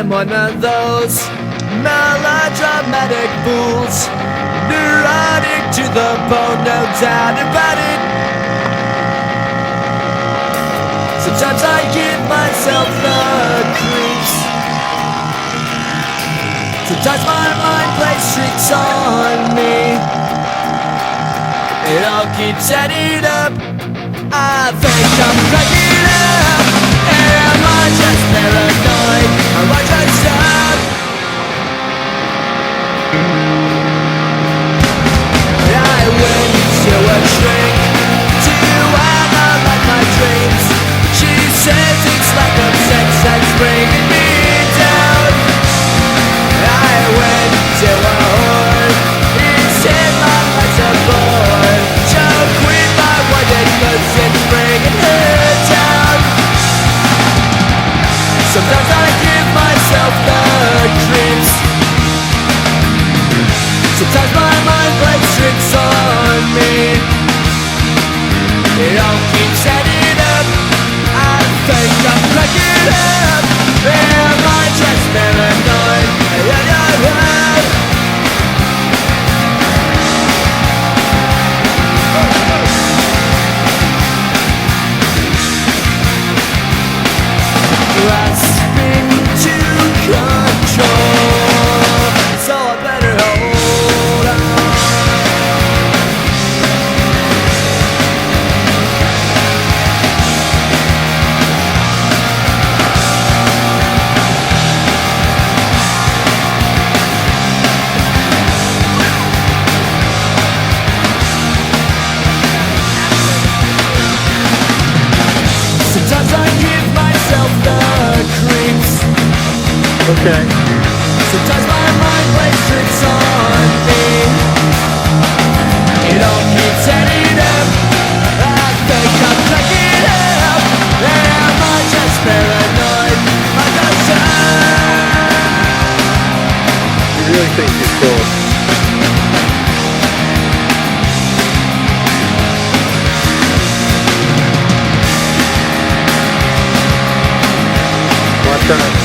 I'm one of those melodramatic fools, neurotic to the bone, no doubt about it. Sometimes I give myself the creeps. Sometimes my mind plays tricks on me. It all keeps adding up. I think I'm cracking up. Am I just paranoid? Am I just up? I went to a shrink to analyze my dreams. She says it's lack of sex that's bringing me down. I went to a whore. He said my life's a bore. Choke with my worded cause it's bringing her down. Sometimes I give myself the creeps. Sometimes my mind plays tricks on me. It all keeps adding up. I think I'm cracking up. Am I just paranoid? Grasping to control, so I better hold on. Sometimes I give myself the creeps. Okay. Sometimes my mind plays tricks on me. It all keeps adding up. I think I'm cracking up. Am I just paranoid? I just You really think she's cool? Watch out.